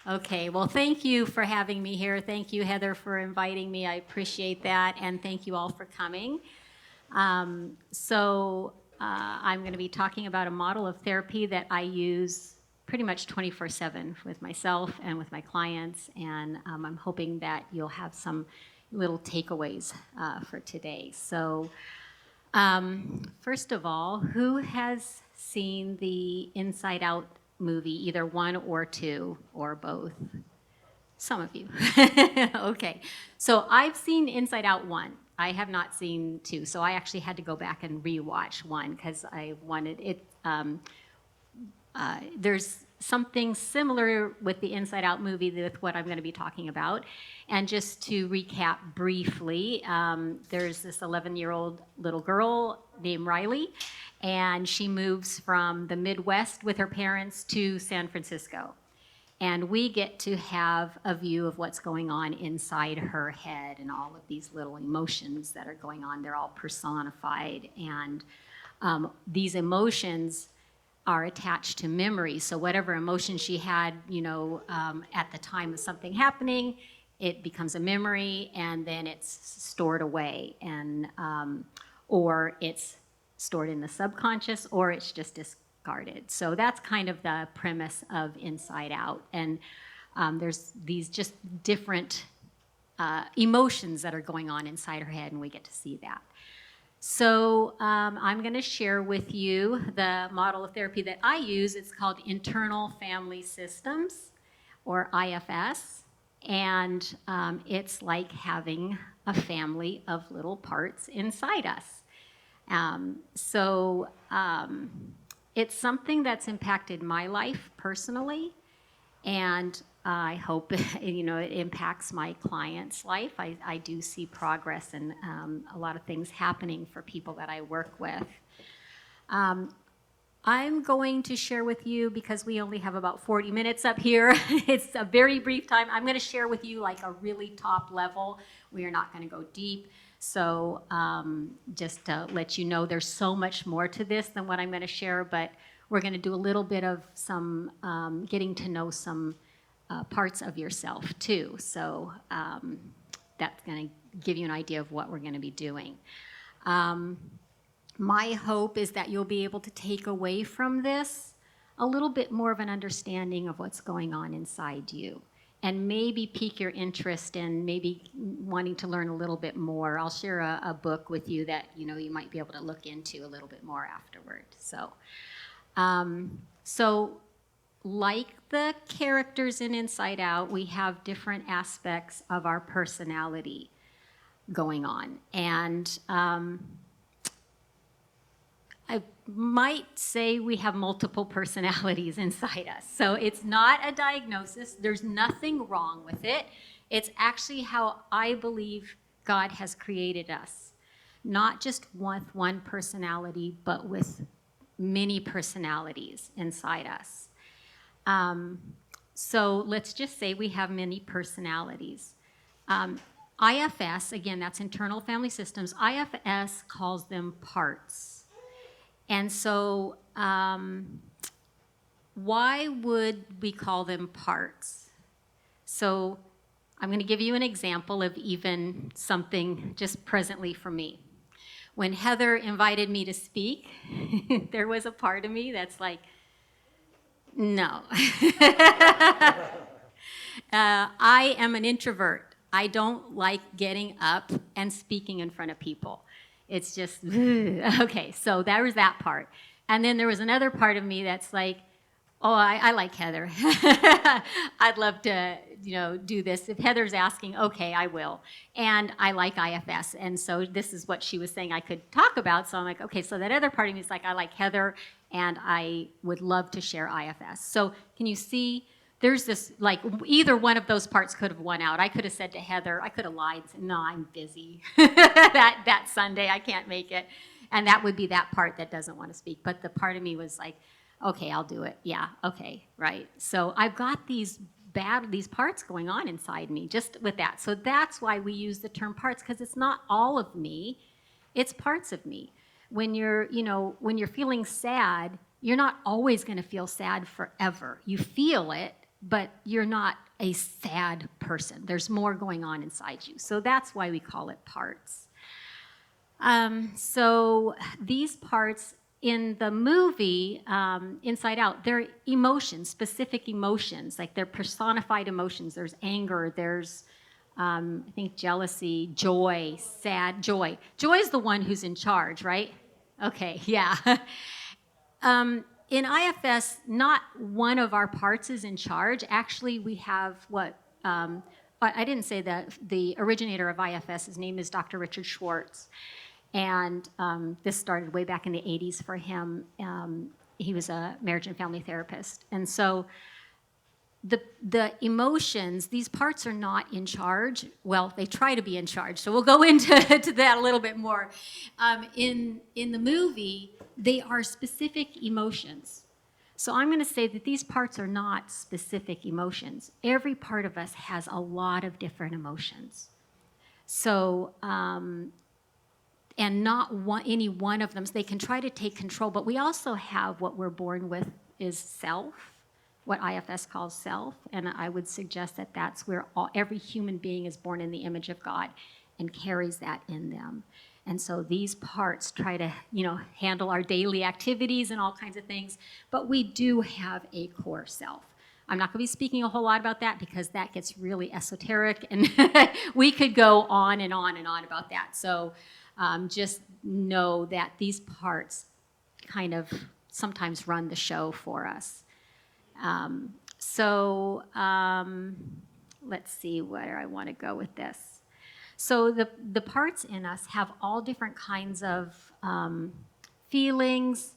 Okay, well, thank you for having me here. Thank you, Heather, for inviting me. I appreciate that, and thank you all for coming. I'm going to be talking about a model of therapy that I use pretty much 24/7 with myself and with my clients, and I'm hoping that you'll have some little takeaways for today. First of all, who has seen the Inside Out movie, either one or two or both? Some of you. Okay. So I've seen Inside Out 1. I have not seen 2. So I actually had to go back and rewatch 1 because I wanted it. There's something similar with the Inside Out movie with what I'm going to be talking about. And just to recap briefly, there's this 11-year-old little girl named Riley, and she moves from the Midwest with her parents to San Francisco. And we get to have a view of what's going on inside her head and all of these little emotions that are going on. They're all personified. And these emotions are attached to memory. So whatever emotion she had, at the time of something happening, it becomes a memory, and then it's stored away, and or it's stored in the subconscious, or it's just discarded. So that's kind of the premise of Inside Out. And there's these just different emotions that are going on inside her head, and we get to see that. So I'm going to share with you the model of therapy that I use. It's called Internal Family Systems, or IFS. And it's like having a family of little parts inside us. It's something that's impacted my life personally, and I hope it impacts my client's life. I do see progress and a lot of things happening for people that I work with. I'm going to share with you, because we only have about 40 minutes up here, it's a very brief time. I'm going to share with you like a really top level. We are not going to go deep. So just to let you know, there's so much more to this than what I'm going to share, but we're going to do a little bit of some getting to know some parts of yourself too. So that's going to give you an idea of what we're going to be doing. My hope is that you'll be able to take away from this a little bit more of an understanding of what's going on inside you, and maybe pique your interest in maybe wanting to learn a little bit more. I'll share a book with you that you might be able to look into a little bit more afterward. So like the characters in Inside Out, we have different aspects of our personality going on. And I might say we have multiple personalities inside us. So it's not a diagnosis. There's nothing wrong with it. It's actually how I believe God has created us. Not just with one personality, but with many personalities inside us. So let's just say we have many personalities. IFS, again, that's Internal Family Systems. IFS calls them parts. And so why would we call them parts? So I'm going to give you an example of even something just presently for me. When Heather invited me to speak, there was a part of me that's like, no. I am an introvert. I don't like getting up and speaking in front of people. It's just, okay, so there was that part. And then there was another part of me that's like, oh, I like Heather. I'd love to, do this. If Heather's asking, okay, I will. And I like IFS. And so this is what she was saying I could talk about. So I'm like, okay, so that other part of me is like, I like Heather, and I would love to share IFS. So can you see? There's this, like, either one of those parts could have won out. I could have said to Heather, I could have lied and said, no, I'm busy. that Sunday, I can't make it. And that would be that part that doesn't want to speak. But the part of me was like, okay, I'll do it. Yeah, okay, right. So I've got these parts going on inside me just with that. So that's why we use the term parts, because it's not all of me, it's parts of me. When you're feeling sad, you're not always going to feel sad forever. You feel it, but you're not a sad person. There's more going on inside you. So that's why we call it parts. So these parts in the movie, Inside Out, they're emotions, specific emotions, like they're personified emotions. There's anger, there's, I think, jealousy, joy, sad, joy. Joy is the one who's in charge, right? Okay, yeah. In IFS, not one of our parts is in charge. Actually, we have what, I didn't say that the originator of IFS, his name is Dr. Richard Schwartz. And this started way back in the 80s for him. He was a marriage and family therapist. And so the emotions, these parts are not in charge. Well, they try to be in charge. So we'll go into to that a little bit more. In the movie, they are specific emotions. So I'm going to say that these parts are not specific emotions. Every part of us has a lot of different emotions. So, and not any one of them. So they can try to take control, but we also have what we're born with is self, what IFS calls self, and I would suggest that that's where every human being is born in the image of God and carries that in them. And so these parts try to, handle our daily activities and all kinds of things, but we do have a core self. I'm not going to be speaking a whole lot about that because that gets really esoteric, and we could go on and on and on about that. So just know that these parts kind of sometimes run the show for us. Let's see where I want to go with this. So the parts in us have all different kinds of feelings,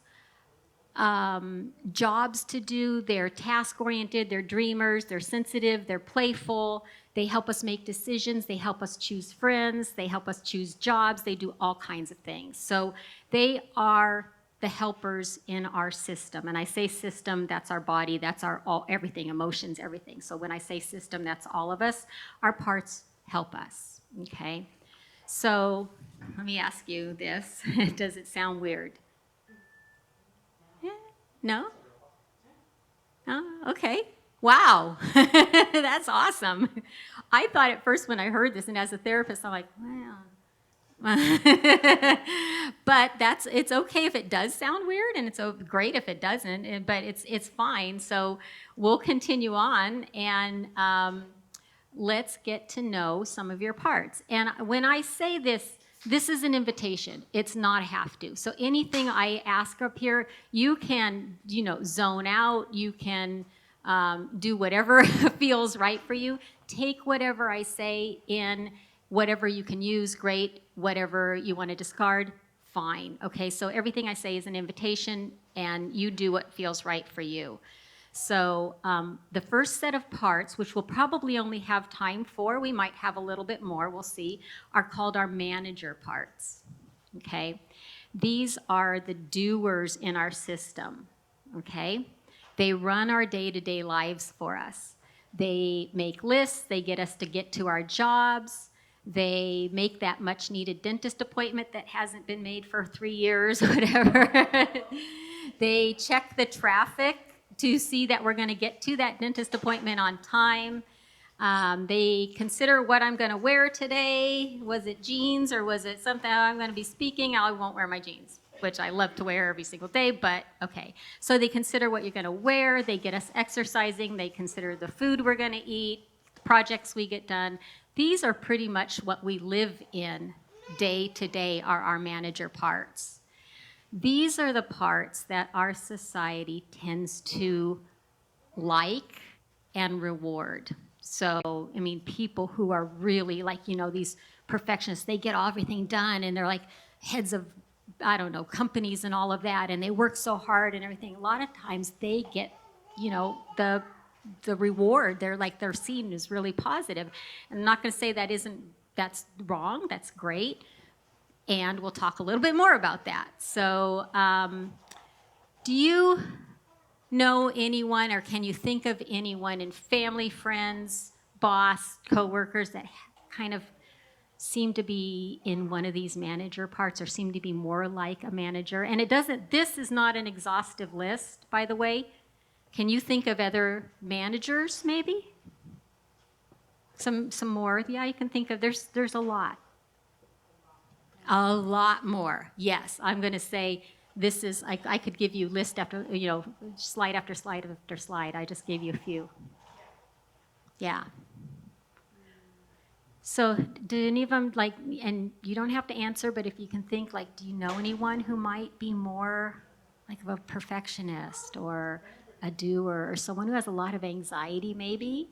jobs to do. They're task-oriented, they're dreamers, they're sensitive, they're playful. They help us make decisions, they help us choose friends, they help us choose jobs, they do all kinds of things. So they are the helpers in our system. And I say system, that's our body, that's our everything, emotions, everything. So when I say system, that's all of us. Our parts help us, okay? So let me ask you this. Does it sound weird? Yeah? No? Oh, okay. Wow. That's awesome. I thought at first when I heard this, and as a therapist, I'm like, wow. But it's okay if it does sound weird, and it's great if it doesn't, but it's fine. So we'll continue on, and let's get to know some of your parts. And when I say this, this is an invitation. It's not a have to. So anything I ask up here, you can, zone out. You can do whatever feels right for you. Take whatever I say in. Whatever you can use, great. Whatever you want to discard, fine. Okay, so everything I say is an invitation, and you do what feels right for you. So the first set of parts, which we'll probably only have time for, we might have a little bit more, we'll see, are called our manager parts. Okay, these are the doers in our system. Okay, they run our day-to-day lives for us. They make lists, they get us to get to our jobs. They make that much needed dentist appointment that hasn't been made for 3 years, whatever. They check the traffic to see that we're going to get to that dentist appointment on time. They consider what I'm going to wear today. Was it jeans or was it something I'm going to be speaking? I won't wear my jeans, which I love to wear every single day, but okay. So they consider what you're going to wear. They get us exercising. They consider the food we're going to eat, the projects we get done. These are pretty much what we live in day to day, are our manager parts. These are the parts that our society tends to like and reward. So, people who are really like, these perfectionists, they get everything done and they're like heads of, companies and all of that, and they work so hard and everything. A lot of times they get, the reward, they're seen as really positive. And I'm not going to say that's wrong, that's great. And we'll talk a little bit more about that. So do you know anyone, or can you think of anyone in family, friends, boss, coworkers that kind of seem to be in one of these manager parts or seem to be more like a manager? And this is not an exhaustive list, by the way. Can you think of other managers, maybe? Some more? Yeah, you can think of, there's a lot. A lot more. Yes, I'm going to say this is, I could give you list after, slide after slide after slide. I just gave you a few. Yeah. So do any of them, like, and you don't have to answer, but if you can think, like, do you know anyone who might be more like of a perfectionist or a doer, or someone who has a lot of anxiety maybe?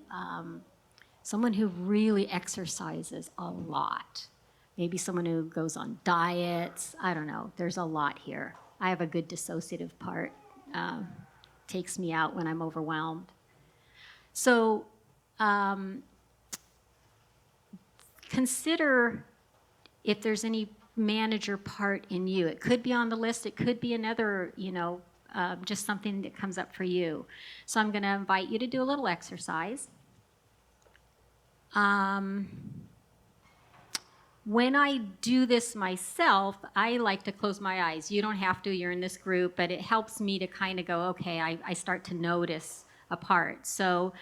Someone who really exercises a lot. Maybe someone who goes on diets. I don't know. There's a lot here. I have a good dissociative part. Takes me out when I'm overwhelmed. So consider if there's any manager part in you. It could be on the list. It could be another, just something that comes up for you. So I'm going to invite you to do a little exercise. When I do this myself, I like to close my eyes. You don't have to, you're in this group, but it helps me to kind of go, okay, I start to notice a part. So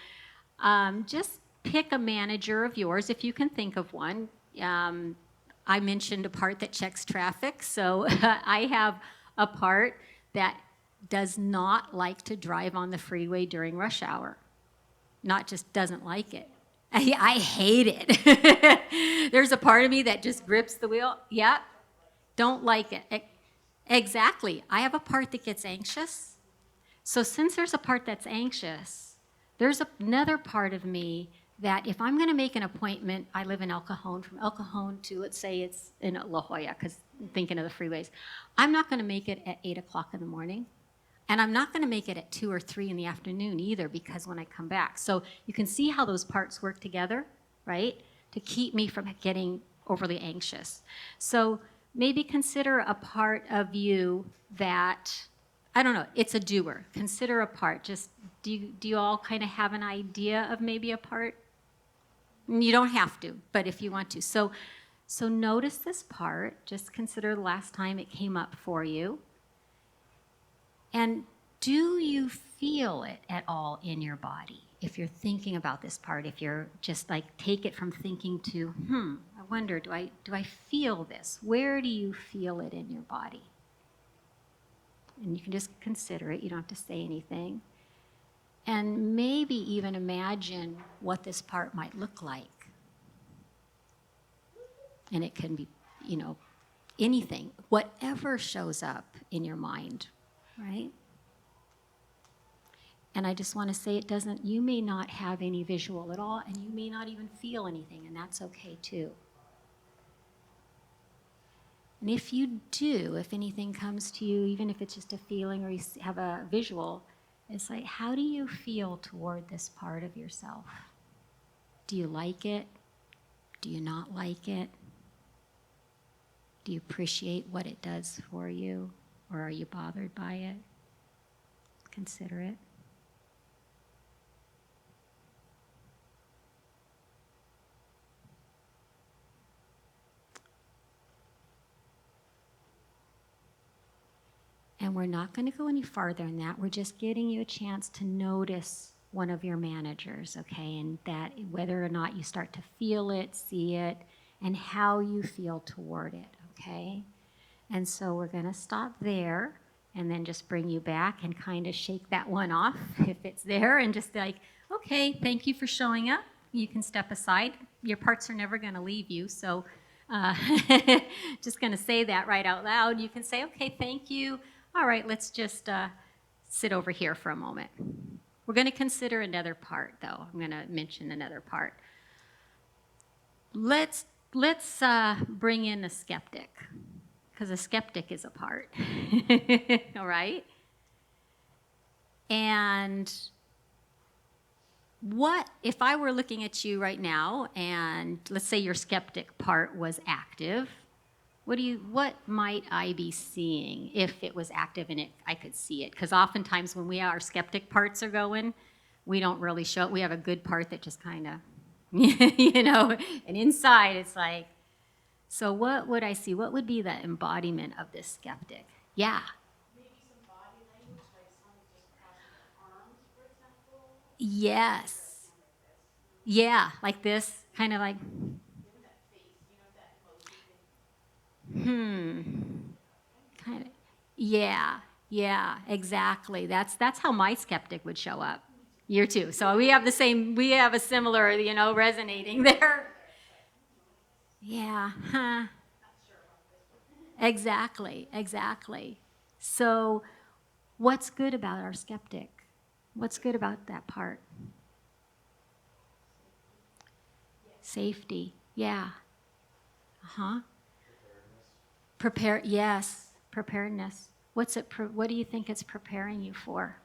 just pick a manager of yours if you can think of one. I mentioned a part that checks traffic, so I have a part that does not like to drive on the freeway during rush hour. Not just doesn't like it. I hate it. There's a part of me that just grips the wheel. Yeah, don't like it. Exactly. I have a part that gets anxious. So since there's a part that's anxious, there's another part of me that if I'm going to make an appointment, I live in El Cajon, from El Cajon to, let's say it's in La Jolla, because I'm thinking of the freeways. I'm not going to make it at 8 o'clock in the morning. And I'm not going to make it at 2 or 3 in the afternoon either, because when I come back. So you can see how those parts work together, right? To keep me from getting overly anxious. So maybe consider a part of you that, I don't know, it's a doer. Consider a part. Just, do you all kind of have an idea of maybe a part? You don't have to, but if you want to. So notice this part. Just consider the last time it came up for you. And do you feel it at all in your body? If you're thinking about this part, if you're just like, take it from thinking to, I wonder, do I feel this? Where do you feel it in your body? And you can just consider it. You don't have to say anything. And maybe even imagine what this part might look like. And it can be, anything, whatever shows up in your mind. Right? And I just want to say you may not have any visual at all, and you may not even feel anything, and that's okay too. And if you do, if anything comes to you, even if it's just a feeling or you have a visual, it's like, how do you feel toward this part of yourself? Do you like it? Do you not like it? Do you appreciate what it does for you? Or are you bothered by it? Consider it. And we're not going to go any farther than that. We're just getting you a chance to notice one of your managers, okay? And that whether or not you start to feel it, see it, and how you feel toward it, okay? And so we're going to stop there and then just bring you back and kind of shake that one off if it's there, and just like, okay, thank you for showing up. You can step aside. Your parts are never going to leave you, so just going to say that right out loud. You can say, okay, thank you. All right, let's just sit over here for a moment. We're going to consider another part, though. I'm going to mention another part. Let's bring in a skeptic, because a skeptic is a part. All right? And what if I were looking at you right now, and let's say your skeptic part was active? What might I be seeing if it was active and I could see it? Because oftentimes when our skeptic parts are going, we don't really show it. We have a good part that just kind of, and inside it's like, so what would I see? What would be the embodiment of this skeptic? Yeah. Maybe some body language, like someone just crossing their arms Yes. Yeah, like this, kind of like, hmm, kind of. Yeah, yeah, exactly. That's how my skeptic would show up. Year two. So we have the same. We have a similar, resonating there. Yeah. Huh. Exactly. Exactly. So, what's good about our skeptic? What's good about that part? Safety. Yeah. Uh huh. Prepare. Yes. Preparedness. What's it? What do you think it's preparing you for?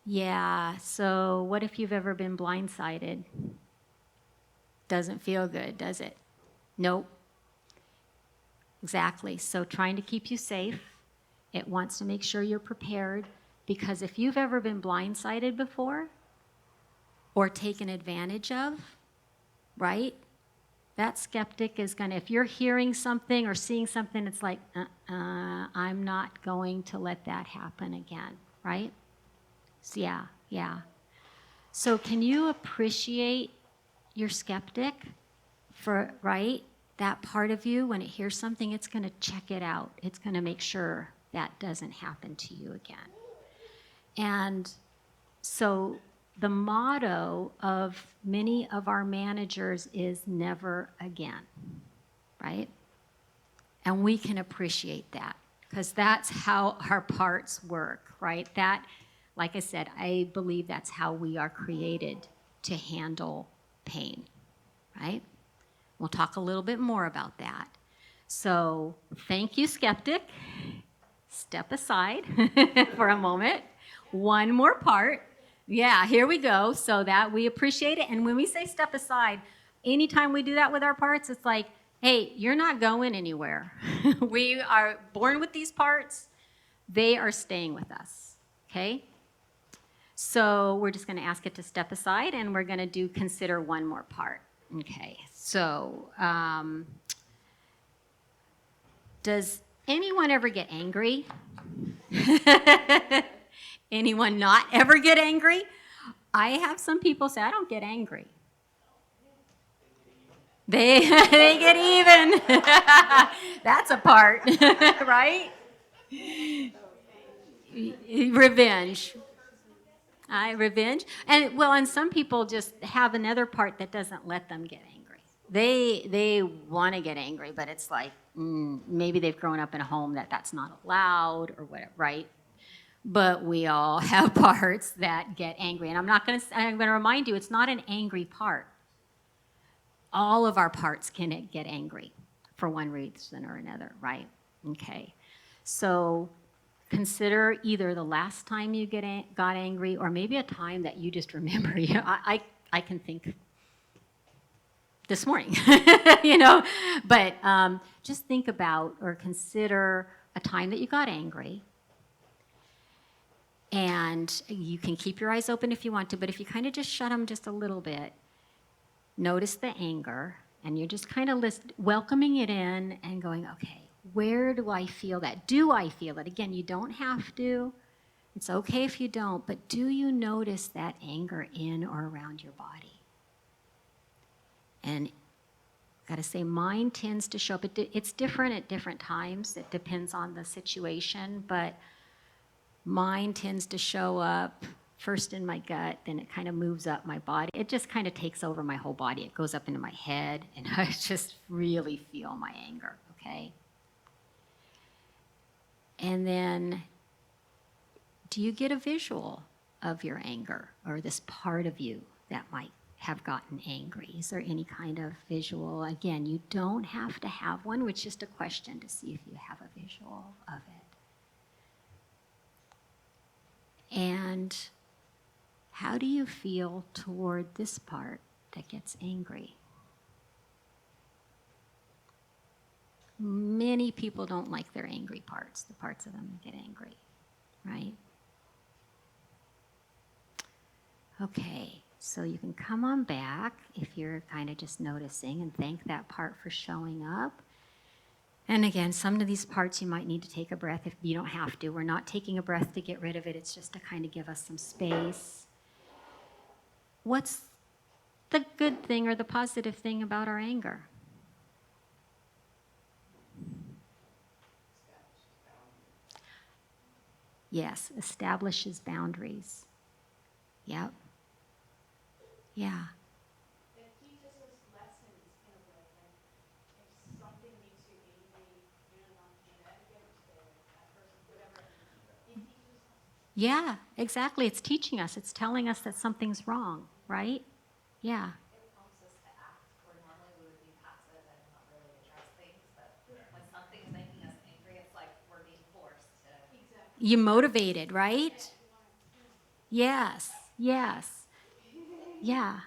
Yeah. So, what if you've ever been blindsided? Doesn't feel good, does it? Nope. Exactly. So, trying to keep you safe. It wants to make sure you're prepared because if you've ever been blindsided before or taken advantage of, right? That skeptic is going to, if you're hearing something or seeing something, it's like, I'm not going to let that happen again, right? So, yeah, yeah. So, can you appreciate your skeptic for, right? That part of you, when it hears something, it's going to check it out. It's going to make sure that doesn't happen to you again. And so the motto of many of our managers is never again, right? And we can appreciate that because that's how our parts work, right? That, like I said, I believe that's how we are created to handle pain, right? We'll talk a little bit more about that. So, thank you, skeptic. Step aside for a moment. One more part. Yeah, here we go. So that we appreciate it. And when we say step aside, anytime we do that with our parts, it's like, hey, you're not going anywhere. We are born with these parts, they are staying with us. Okay? So we're just going to ask it to step aside and we're going to consider one more part. Okay, so does anyone ever get angry? Anyone not ever get angry? I have some people say, I don't get angry. They, they get even. That's a part, right? Revenge. Revenge. And well, and some people just have another part that doesn't let them get angry. They want to get angry, but it's like maybe they've grown up in a home that's not allowed or whatever, right? But we all have parts that get angry. And I'm going to remind you, it's not an angry part. All of our parts can get angry for one reason or another, right? Okay. So consider either the last time you got angry or maybe a time that you just remember. I can think this morning, but just think about or consider a time that you got angry. And you can keep your eyes open if you want to, but if you kind of just shut them just a little bit, notice the anger, and you're just kind of welcoming it in and going, okay, where do I feel that? Do I feel it? Again, you don't have to. It's okay if you don't, but do you notice that anger in or around your body? And got to say, mine tends to show up. It's different at different times. It depends on the situation, but mine tends to show up first in my gut, then it kind of moves up my body. It just kind of takes over my whole body. It goes up into my head, and I just really feel my anger, okay? And then, do you get a visual of your anger or this part of you that might have gotten angry? Is there any kind of visual? Again, you don't have to have one, it's just a question to see if you have a visual of it. And how do you feel toward this part that gets angry? Many people don't like their angry parts, the parts of them that get angry, right? Okay, so you can come on back if you're kind of just noticing and thank that part for showing up. And again, some of these parts you might need to take a breath if you don't have to. We're not taking a breath to get rid of it. It's just to kind of give us some space. What's the good thing or the positive thing about our anger? Yes, establishes boundaries. Yep. Yeah. It teaches us lessons in a way. Like if something makes you angry, you're not gonna get upset at that person, whatever. It teaches us. Yeah, exactly. It's teaching us. It's telling us that something's wrong, right? Yeah. It prompts us to act where normally we would be passive and not really address things. But when something is making us angry, it's like we're being forced to. Exactly. You motivated, right? Yes. Yes. Yeah.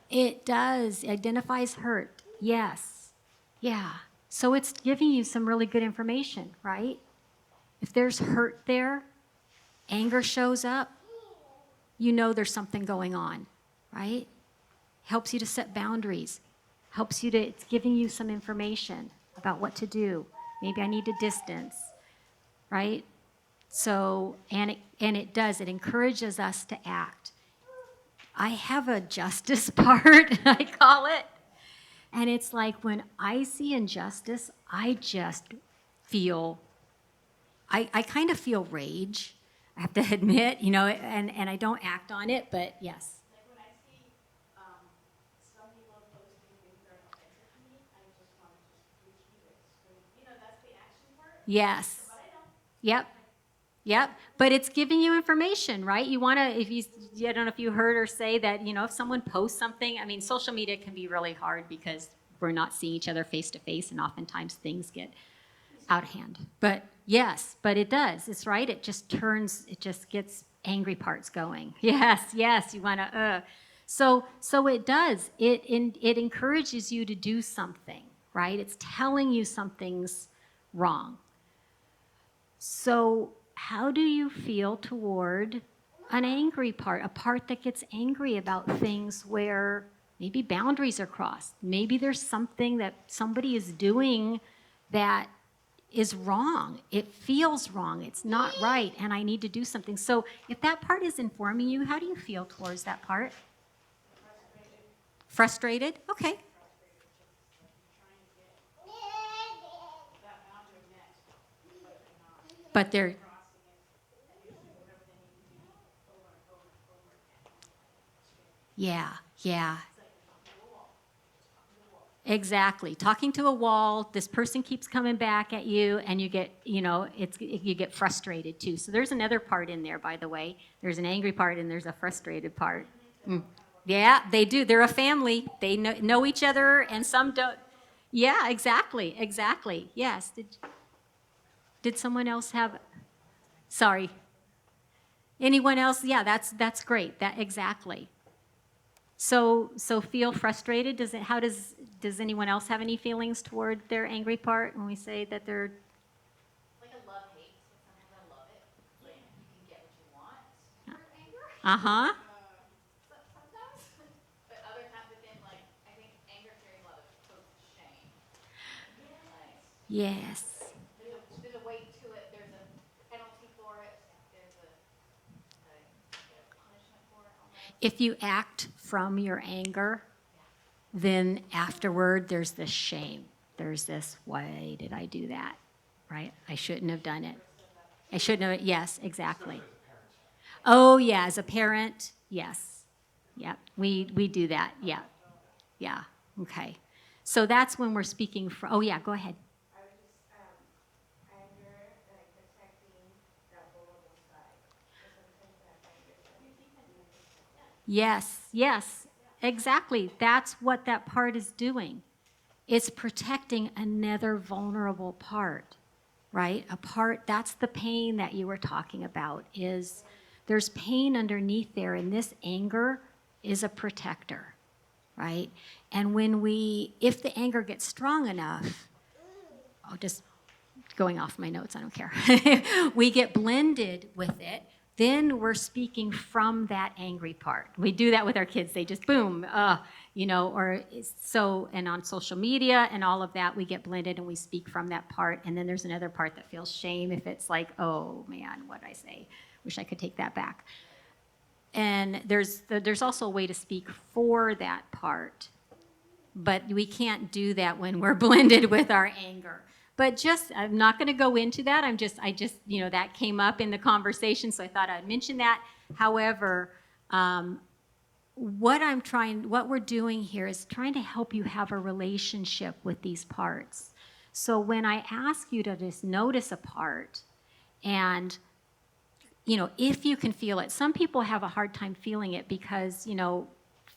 It does. Identifies hurt. Yes. Yeah. So it's giving you some really good information, right? If there's hurt there, anger shows up, you know there's something going on, right? Helps you to set boundaries. Helps you to, it's giving you some information about what to do. Maybe I need to distance, right? So, and it does, it encourages us to act. I have a justice part, I call it. And it's like when I see injustice, I just feel, I kind of feel rage, I have to admit, and I don't act on it, but yes. Like when I see some people posting things that are offensive to me, I just want to just repeat it. Scream. That's the action part. Yes. But I don't. Yep. Yep. But it's giving you information, right? You want to, I don't know if you heard her say that, if someone posts something, I mean, social media can be really hard because we're not seeing each other face to face and oftentimes things get out of hand. But yes, but it does. It's right. It just gets angry parts going. Yes, yes. You want to, So it does. It encourages you to do something, right? It's telling you something's wrong. So how do you feel toward an angry part, a part that gets angry about things where maybe boundaries are crossed? Maybe there's something that somebody is doing that is wrong. It feels wrong. It's not right, and I need to do something. So if that part is informing you, how do you feel towards that part? Frustrated? Okay. But they're yeah. Exactly. Talking to a wall, this person keeps coming back at you and you get, you get frustrated too. So there's another part in there, by the way. There's an angry part and there's a frustrated part. Mm. Yeah, they do. They're a family. They know each other and some don't. Yeah, exactly. Yes. Did someone else have, sorry. Anyone else? Yeah, that's great. That exactly. So feel frustrated. Does anyone else have any feelings toward their angry part when we say that they're Like a love hate. Sometimes I love it. Like you can get what you want through anger. uh-huh? Sometimes. But other times within, like, I think anger carries a lot of shame. Like, Yes. there's a weight to it. There's a penalty for it. There's a punishment for it almost. If you act from your anger, then afterward there's this shame. There's this, why did I do that? Right? I shouldn't have done it. I shouldn't have, yes, exactly. Oh yeah, as a parent, yes. Yeah, we do that. Yeah. Okay. So that's when we're speaking from, oh yeah, go ahead. I was just anger, like protecting that vulnerable side. Sometimes that anger. Yes, exactly. That's what that part is doing. It's protecting another vulnerable part, right? A part, that's the pain that you were talking about, is there's pain underneath there, and this anger is a protector, right? And if the anger gets strong enough, just going off my notes, I don't care. We get blended with it, then we're speaking from that angry part. We do that with our kids. They just boom, or so, and on social media and all of that, we get blended and we speak from that part. And then there's another part that feels shame if it's like, oh man, what'd I say? Wish I could take that back. And there's also a way to speak for that part, but we can't do that when we're blended with our anger. But I'm not going to go into that. That came up in the conversation, so I thought I'd mention that. However, what we're doing here is trying to help you have a relationship with these parts. So when I ask you to just notice a part, and if you can feel it, some people have a hard time feeling it because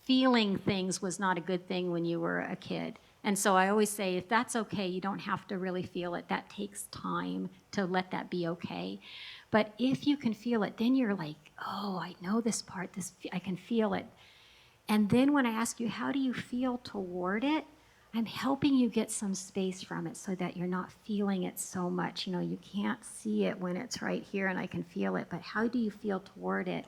feeling things was not a good thing when you were a kid. And so I always say, if that's okay, you don't have to really feel it. That takes time to let that be okay. But if you can feel it, then you're like, oh, I know this part, I can feel it. And then when I ask you, how do you feel toward it? I'm helping you get some space from it so that you're not feeling it so much. You can't see it when it's right here and I can feel it, but how do you feel toward it?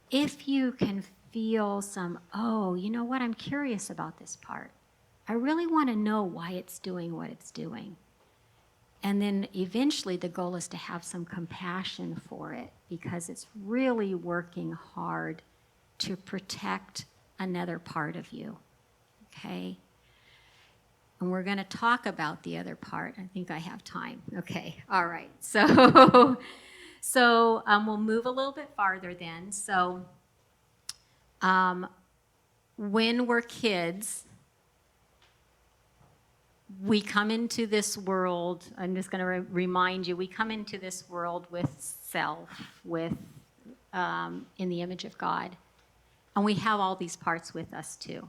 If you can feel some, oh, you know what, I'm curious about this part. I really want to know why it's doing what it's doing. And then eventually the goal is to have some compassion for it because it's really working hard to protect another part of you, okay? And we're going to talk about the other part. I think I have time. Okay, all right. So we'll move a little bit farther then. So when we're kids, we come into this world, I'm just going to remind you, we come into this world with self, in the image of God. And we have all these parts with us too.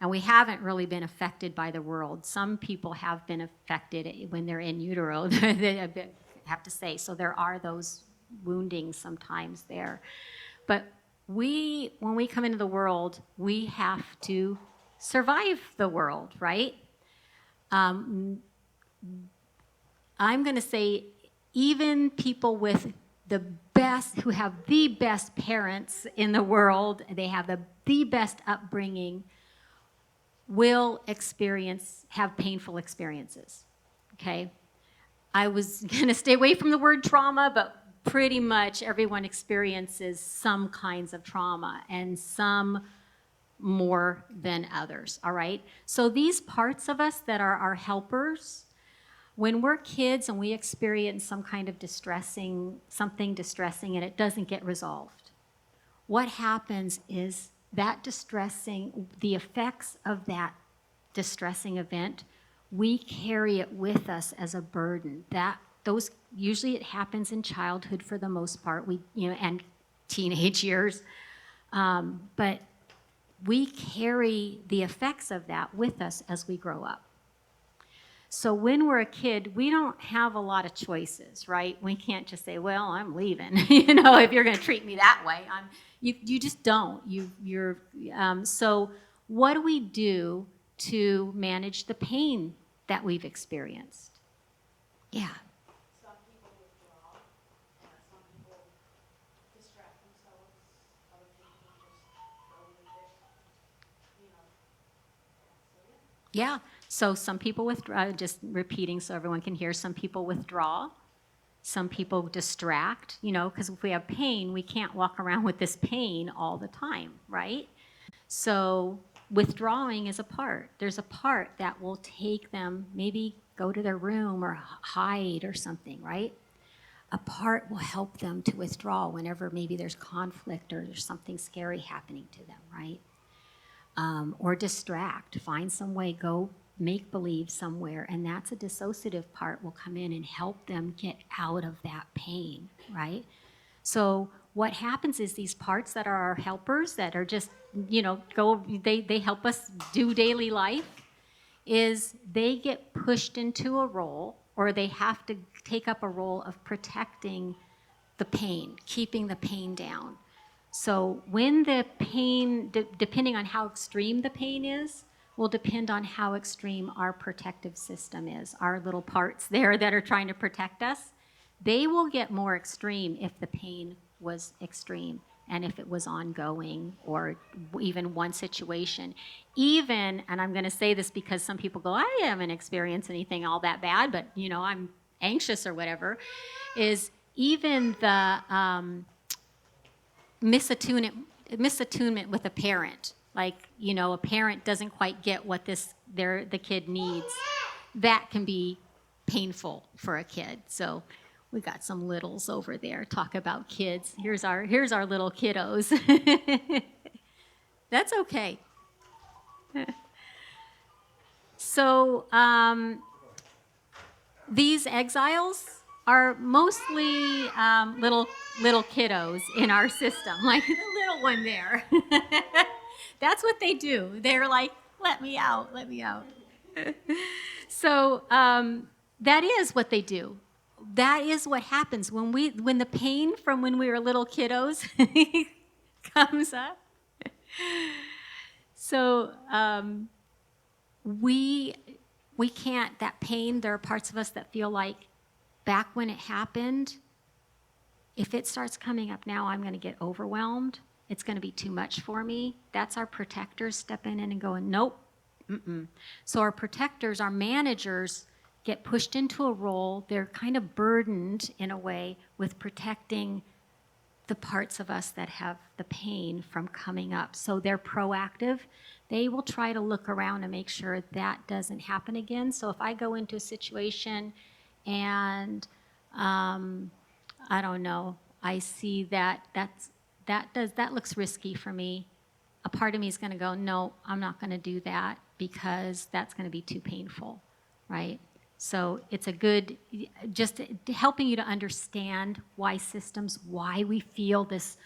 And we haven't really been affected by the world. Some people have been affected when they're in utero, they have to say. So there are those woundings sometimes there. But when we come into the world, we have to survive the world, right? I'm going to say even people with who have the best parents in the world, they have the best upbringing, will have painful experiences, okay? I was going to stay away from the word trauma, but pretty much everyone experiences some kinds of trauma, and some more than others, all right? So these parts of us that are our helpers, when we're kids and we experience some kind of something distressing and it doesn't get resolved, what happens is the effects of that distressing event, we carry it with us as a burden. Usually it happens in childhood for the most part, and teenage years, but we carry the effects of that with us as we grow up. So when we're a kid, we don't have a lot of choices, right? We can't just say, well, I'm leaving, if you're going to treat me that way. You just don't. So what do we do to manage the pain that we've experienced? Yeah. Some people withdraw, some people distract themselves, other people just go with it, so yeah. Yeah. So some people withdraw, just repeating so everyone can hear, some people withdraw. Some people distract, because if we have pain, we can't walk around with this pain all the time, right? So withdrawing is a part. There's a part that will take them, maybe go to their room or hide or something, right? A part will help them to withdraw whenever maybe there's conflict or there's something scary happening to them, right? Or distract, find some way, go make believe somewhere, and that's a dissociative part will come in and help them get out of that pain, right? So what happens is these parts that are our helpers that are just, they help us do daily life, is they get pushed into a role, or they have to take up a role of protecting the pain, keeping the pain down. So when the pain, depending on how extreme the pain is, will depend on how extreme our protective system is. Our little parts there that are trying to protect us, they will get more extreme if the pain was extreme and if it was ongoing or even one situation. Even, and I'm going to say this because some people go, I haven't experienced anything all that bad, but I'm anxious or whatever, is even the misattunement with a parent. Like, a parent doesn't quite get what the kid needs. That can be painful for a kid. So we got some littles over there. Talk about kids. Here's our little kiddos. That's okay. So these exiles are mostly little kiddos in our system, like the little one there. That's what they do. They're like, let me out, let me out. So that is what they do. That is what happens when the pain from when we were little kiddos comes up. So we can't, that pain, there are parts of us that feel like back when it happened, if it starts coming up now, I'm going to get overwhelmed. It's going to be too much for me. That's our protectors stepping in and going, nope. Mm-mm. So our protectors, our managers, get pushed into a role. They're kind of burdened in a way with protecting the parts of us that have the pain from coming up. So they're proactive. They will try to look around and make sure that doesn't happen again. So if I go into a situation and I don't know, I see that looks risky for me, a part of me is going to go, no, I'm not going to do that because that's going to be too painful, right? So it's a good, just helping you to understand why we feel this,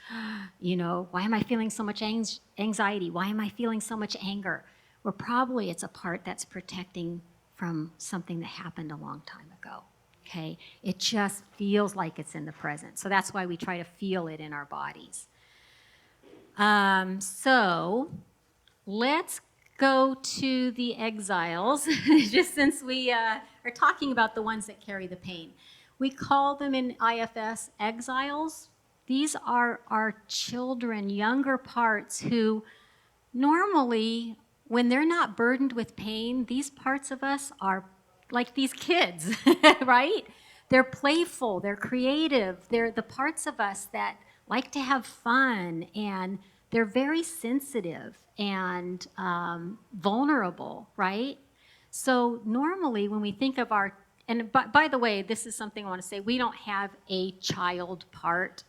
why am I feeling so much anxiety? Why am I feeling so much anger? Well, probably it's a part that's protecting from something that happened a long time ago, okay? It just feels like it's in the present. So that's why we try to feel it in our bodies. So let's go to the exiles, just since we are talking about the ones that carry the pain. We call them in IFS exiles. These are our children, younger parts who normally, when they're not burdened with pain, these parts of us are like these kids, right? They're playful, they're creative, they're the parts of us that like to have fun, and they're very sensitive and vulnerable, right? So normally when we think of and by the way, this is something I want to say, we don't have a child part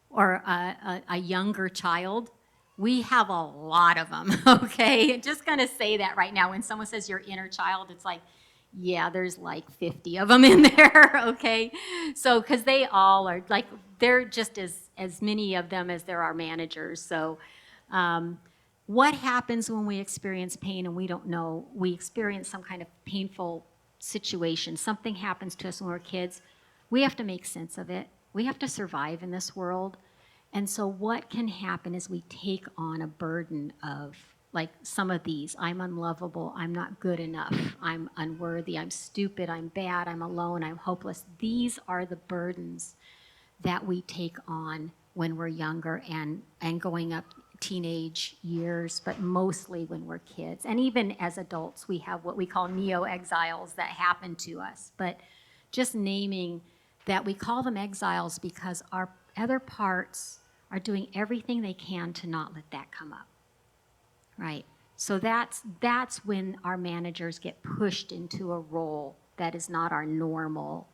or a younger child. We have a lot of them, okay? Just going to say that right now. When someone says your inner child, it's like, yeah, there's like 50 of them in there, okay? So, because they all are, like, they're just as many of them as there are managers. So, what happens when we experience pain and we don't know? We experience some kind of painful situation. Something happens to us when we're kids. We have to make sense of it. We have to survive in this world. And so what can happen is we take on a burden of, like some of these, I'm unlovable, I'm not good enough, I'm unworthy, I'm stupid, I'm bad, I'm alone, I'm hopeless. These are the burdens that we take on when we're younger and going up teenage years, but mostly when we're kids. And even as adults, we have what we call neo-exiles that happen to us. But just naming that, we call them exiles because our other parts are doing everything they can to not let that come up, right? So that's when our managers get pushed into a role that is not our normal,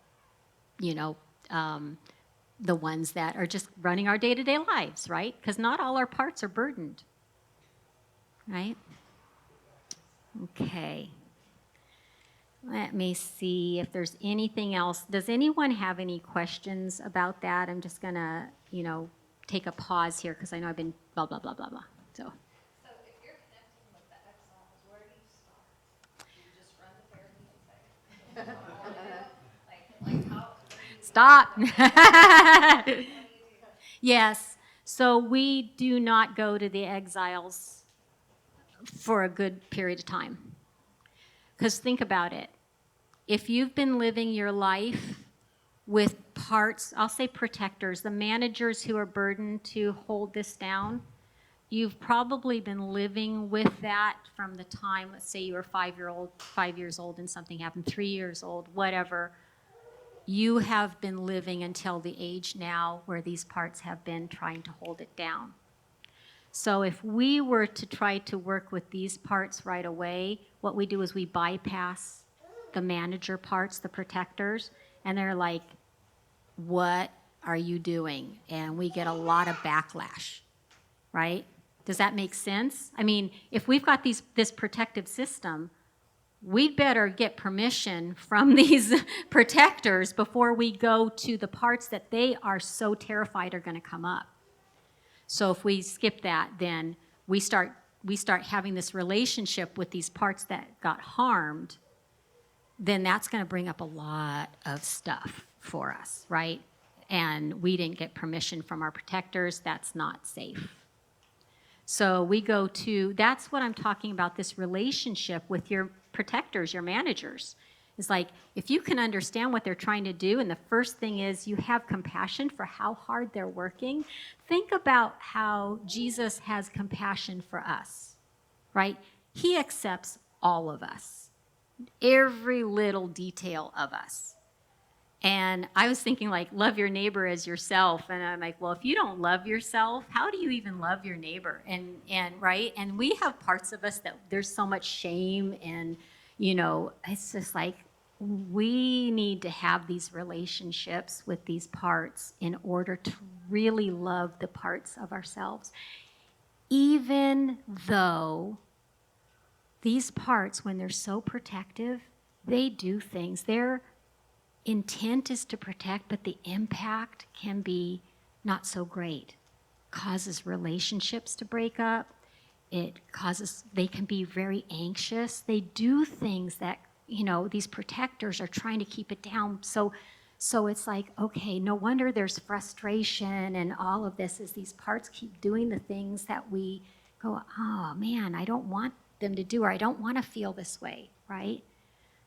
the ones that are just running our day-to-day lives, right? Because not all our parts are burdened, right? Okay. Let me see if there's anything else. Does anyone have any questions about that? I'm just going to, take a pause here because I know I've been blah, blah, blah, blah, blah. So if you're connecting with the exiles, where do you start? Do you just run to therapy and say, like how? stop. Yes. So we do not go to the exiles for a good period of time. Because think about it. If you've been living your life with parts, I'll say protectors, the managers who are burdened to hold this down, you've probably been living with that from the time, let's say you were 5 years old and something happened, 3 years old, whatever. You have been living until the age now where these parts have been trying to hold it down. So if we were to try to work with these parts right away, what we do is we bypass the manager parts, the protectors, and they're like, what are you doing? And we get a lot of backlash, right? Does that make sense? I mean, if we've got this protective system, we'd better get permission from these protectors before we go to the parts that they are so terrified are going to come up. So if we skip that, then we start having this relationship with these parts that got harmed, then that's going to bring up a lot of stuff for us, right? And we didn't get permission from our protectors. That's not safe. So we go to, that's what I'm talking about, this relationship with your protectors, your managers. It's like, if you can understand what they're trying to do, and the first thing is you have compassion for how hard they're working, think about how Jesus has compassion for us, right? He accepts all of us, every little detail of us. And I was thinking, like, love your neighbor as yourself. And I'm like, well, if you don't love yourself, how do you even love your neighbor? And right? And we have parts of us that there's so much shame, and, you know, it's just like, we need to have these relationships with these parts in order to really love the parts of ourselves. Even though these parts, when they're so protective, they do things. Their intent is to protect, but the impact can be not so great. Causes relationships to break up. They can be very anxious. They do things that, you know, these protectors are trying to keep it down. So it's like, okay, no wonder there's frustration and all of this, is these parts keep doing the things that we go, oh man, I don't want them to do, or I don't want to feel this way, right?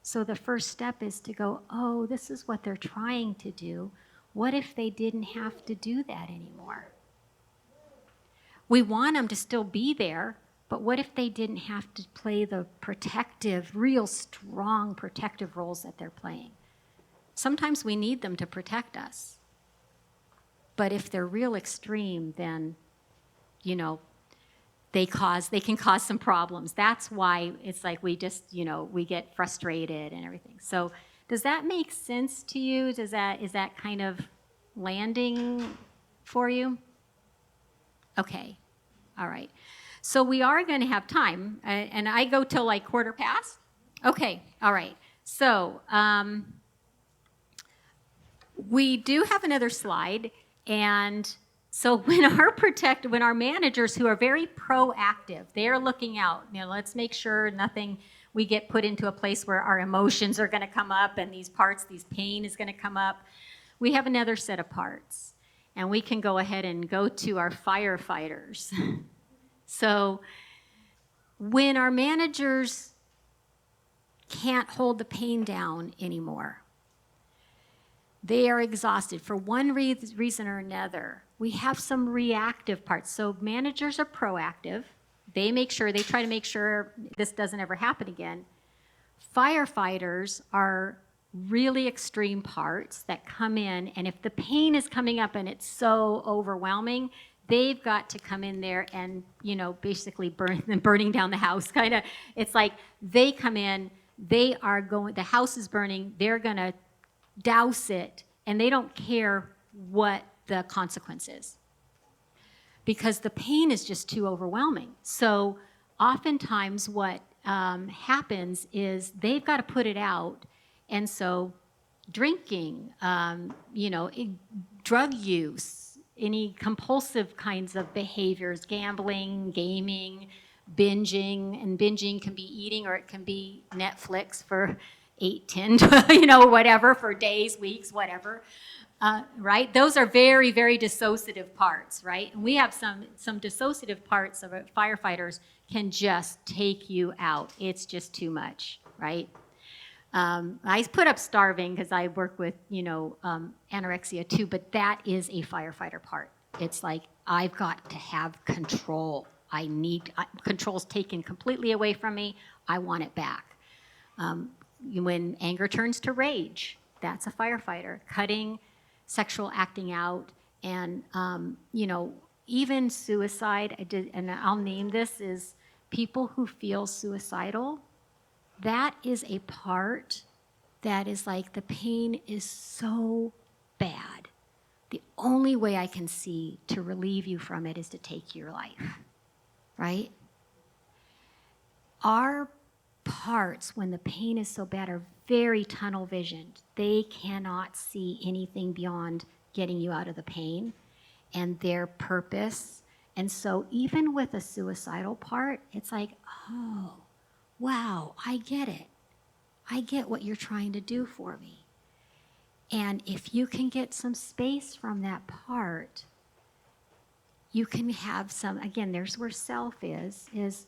So the first step is to go, oh, this is what they're trying to do. What if they didn't have to do that anymore? We want them to still be there, but what if they didn't have to play the protective, real strong protective roles that they're playing? Sometimes we need them to protect us. But if they're real extreme, then, you know, they can cause some problems. That's why it's like we just, you know, we get frustrated and everything. So does that make sense to you? Is that kind of landing for you? Okay. All right. So we are going to have time, and I go till like 5:15. Okay. All right. So we do have another slide, and so when our managers who are very proactive, they are looking out, you know, let's make sure we get put into a place where our emotions are going to come up and these pain is going to come up. We have another set of parts, and we can go ahead and go to our firefighters. So when our managers can't hold the pain down anymore, they are exhausted for one reason or another, we have some reactive parts. So managers are proactive. They try to make sure this doesn't ever happen again. Firefighters are really extreme parts that come in, and if the pain is coming up and it's so overwhelming, they've got to come in there and, you know, basically burning down the house. Kind of, it's like they come in, the house is burning, they're going to douse it, and they don't care what the consequence is, because the pain is just too overwhelming. So oftentimes what happens is they've got to put it out, and so drinking, you know, drug use, any compulsive kinds of behaviors, gambling, gaming, binging, and binging can be eating, or it can be Netflix for 8, 10, you know, whatever, for days, weeks, whatever. Right? Those are very, very dissociative parts, right? And we have some dissociative parts of firefighters can just take you out. It's just too much, right? I put up starving because I work with, anorexia too, but that is a firefighter part. It's like, I've got to have control. Control's taken completely away from me. I want it back. When anger turns to rage, that's a firefighter. Cutting, sexual acting out, and, even suicide, and I'll name this, is people who feel suicidal. That is a part that is like, the pain is so bad. The only way I can see to relieve you from it is to take your life, right? Our parts, when the pain is so bad, are very tunnel visioned. They cannot see anything beyond getting you out of the pain and their purpose. And so even with a suicidal part, it's like, oh, wow, I get it. I get what you're trying to do for me. And if you can get some space from that part, you can have some, again, there's where self is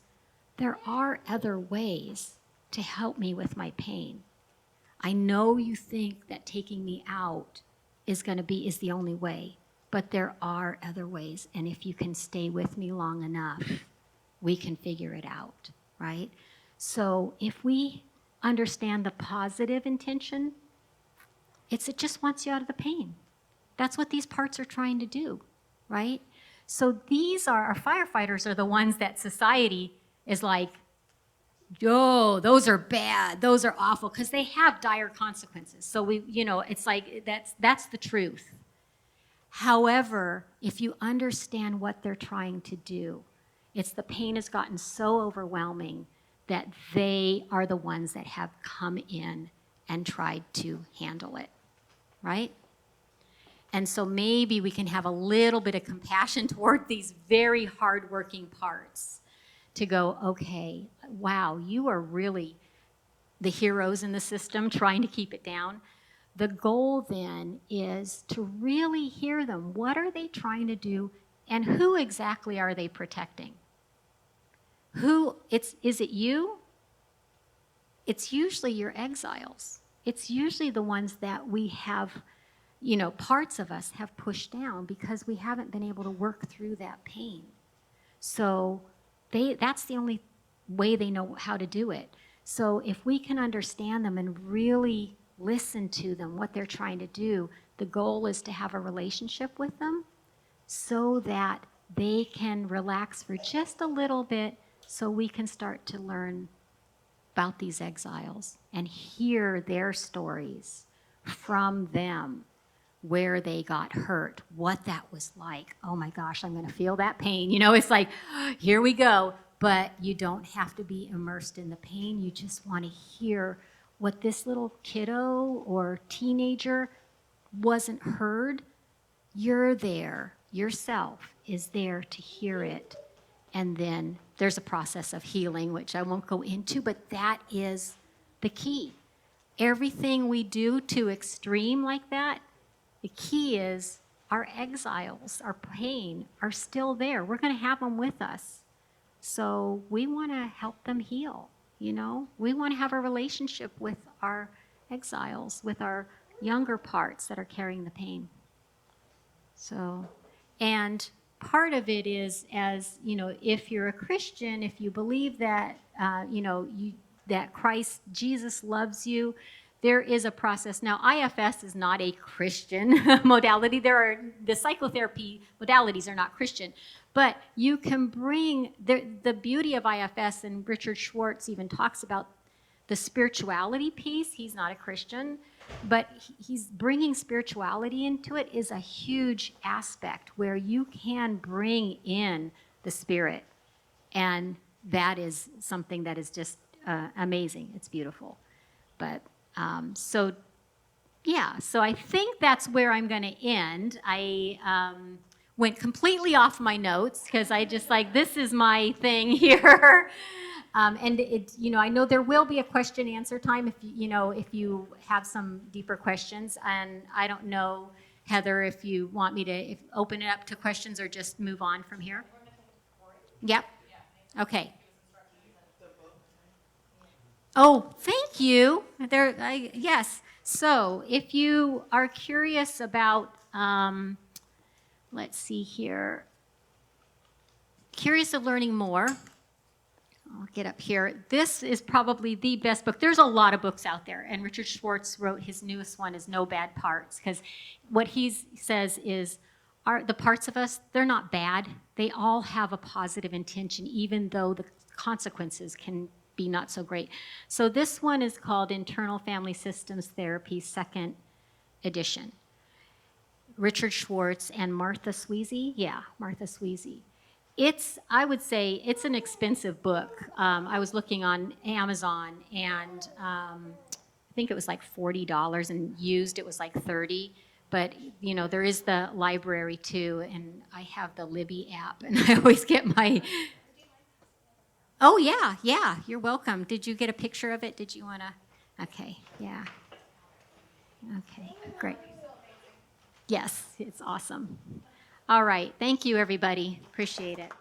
there are other ways to help me with my pain. I know you think that taking me out is the only way, but there are other ways. And if you can stay with me long enough, we can figure it out, right? So if we understand the positive intention, it just wants you out of the pain. That's what these parts are trying to do, right? So our firefighters are the ones that society is like, oh, those are bad, those are awful, because they have dire consequences. So it's like, that's the truth. However, if you understand what they're trying to do, it's the pain has gotten so overwhelming that they are the ones that have come in and tried to handle it, right? And so maybe we can have a little bit of compassion toward these very hardworking parts to go, okay, wow, you are really the heroes in the system trying to keep it down. The goal then is to really hear them. What are they trying to do, and who exactly are they protecting? Is it you? It's usually your exiles. It's usually the ones that we have, parts of us have pushed down because we haven't been able to work through that pain. So that's the only way they know how to do it. So if we can understand them and really listen to them, what they're trying to do, the goal is to have a relationship with them so that they can relax for just a little bit, so we can start to learn about these exiles and hear their stories from them, where they got hurt, what that was like. Oh my gosh, I'm going to feel that pain. It's like, here we go. But you don't have to be immersed in the pain. You just want to hear what this little kiddo or teenager wasn't heard. You're there. Yourself is there to hear it. And then there's a process of healing, which I won't go into, but that is the key. Everything we do to extreme like that, the key is our exiles, our pain are still there. We're going to have them with us. So we want to help them heal, We want to have a relationship with our exiles, with our younger parts that are carrying the pain. So, and part of it is, as if you're a Christian, if you believe that that Christ Jesus loves you, there is a process. Now, IFS is not a Christian modality. The psychotherapy modalities are not Christian, but you can bring the beauty of IFS, and Richard Schwartz even talks about the spirituality piece. He's not a Christian, but he's bringing spirituality into it is a huge aspect where you can bring in the spirit. And that is something that is just amazing. It's beautiful. But so I think that's where I'm going to end. I went completely off my notes because I just this is my thing here. And I know there will be a question answer time if you have some deeper questions. And I don't know, Heather, if you want me to open it up to questions or just move on from here. Yep. Okay. Oh, thank you. Yes. So if you are curious about, let's see here, curious of learning more, I'll get up here. This is probably the best book. There's a lot of books out there, and Richard Schwartz wrote his newest one is No Bad Parts, because what he says is the parts of us, they're not bad. They all have a positive intention, even though the consequences can be not so great. So this one is called Internal Family Systems Therapy, second edition. Richard Schwartz and Martha Sweezy. Yeah, Martha Sweezy. I would say, it's an expensive book. I was looking on Amazon, and I think it was like $40, and used it was like $30. But there is the library too, and I have the Libby app, and I always get my. Oh yeah, you're welcome. Did you get a picture of it? Did you wanna? Okay, yeah. Okay, great. Yes, it's awesome. All right, thank you, everybody. Appreciate it.